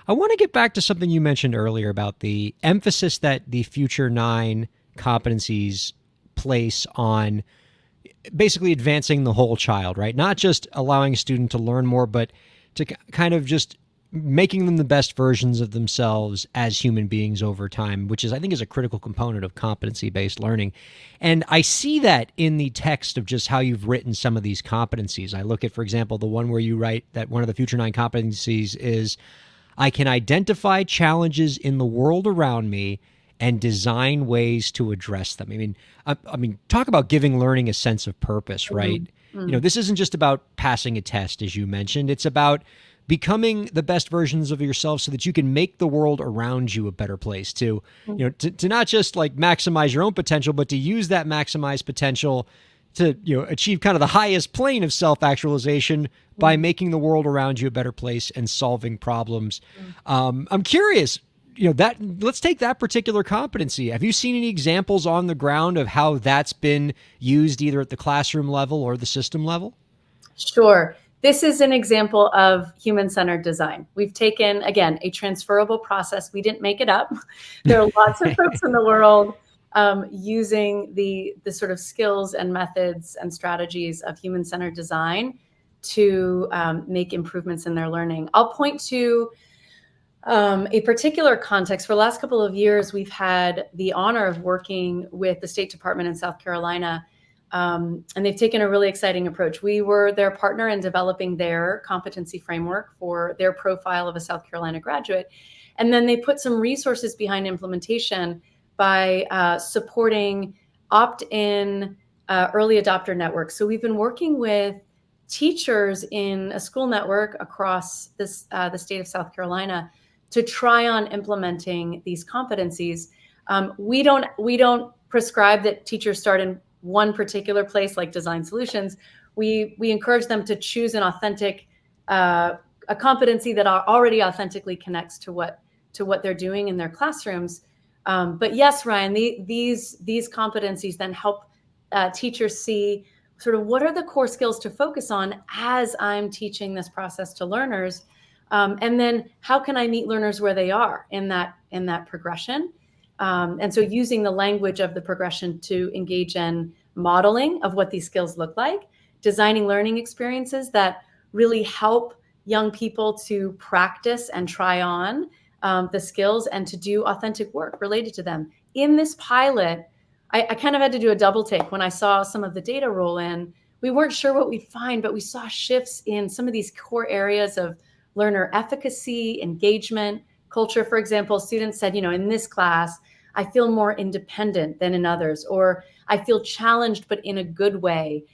I want to get back to something you mentioned earlier about the emphasis that the Future 9 competencies place on basically advancing the whole child, right? Not just allowing a student to learn more, but to kind of just making them the best versions of themselves as human beings over time, which is, I think, is a critical component of competency-based learning. And I see that in the text of just how you've written some of these competencies. I look at, for example, the one where you write that one of the Future 9 competencies is, I can identify challenges in the world around me and design ways to address them. I mean, talk about giving learning a sense of purpose, right? Mm-hmm. This isn't just about passing a test, as you mentioned. It's about becoming the best versions of yourself so that you can make the world around you a better place to not just like maximize your own potential, but to use that maximized potential to achieve kind of the highest plane of self-actualization by making the world around you a better place and solving problems. I'm curious, that let's take that particular competency. Have you seen any examples on the ground of how that's been used either at the classroom level or the system level? Sure. This is an example of human-centered design. We've taken, again, a transferable process. We didn't make it up. There are lots of folks in the world using the sort of skills and methods and strategies of human-centered design to make improvements in their learning. I'll point to a particular context. For the last couple of years, we've had the honor of working with the State Department in South Carolina, and they've taken a really exciting approach. We were their partner in developing their competency framework for their profile of a South Carolina graduate. And then they put some resources behind implementation by supporting opt-in early adopter networks. So we've been working with teachers in a school network across the state of South Carolina to try on implementing these competencies. We don't prescribe that teachers start in one particular place like Design Solutions. We encourage them to choose an authentic a competency that already authentically connects to what they're doing in their classrooms. But yes, Ryan, these competencies then help teachers see sort of what are the core skills to focus on as I'm teaching this process to learners. And then how can I meet learners where they are in that progression? And so using the language of the progression to engage in modeling of what these skills look like, designing learning experiences that really help young people to practice and try on the skills and to do authentic work related to them. In this pilot, I kind of had to do a double take when I saw some of the data roll in. We weren't sure what we'd find, but we saw shifts in some of these core areas of learner efficacy, engagement, culture. For example, students said, in this class, I feel more independent than in others, or I feel challenged, but in a good way.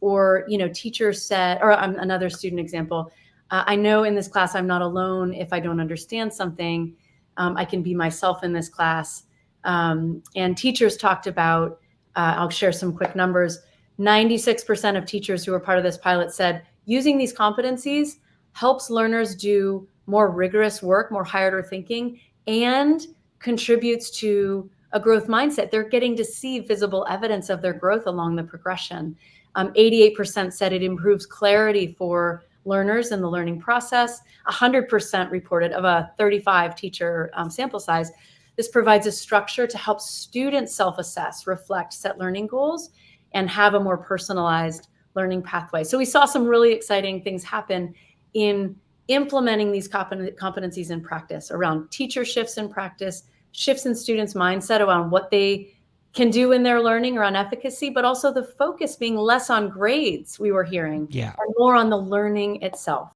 Or teachers said, or another student example, I know in this class, I'm not alone. If I don't understand something, I can be myself in this class. And teachers talked about, I'll share some quick numbers. 96% of teachers who were part of this pilot said using these competencies helps learners do more rigorous work, more higher order thinking, and contributes to a growth mindset. They're getting to see visible evidence of their growth along the progression. 88% said it improves clarity for learners in the learning process. 100% reported of a 35 teacher sample size. This provides a structure to help students self-assess, reflect, set learning goals, and have a more personalized learning pathway. So we saw some really exciting things happen in implementing these competencies in practice around teacher shifts in practice, shifts in students' mindset around what they can do in their learning around efficacy, but also the focus being less on grades, we were hearing, Yeah. and more on the learning itself.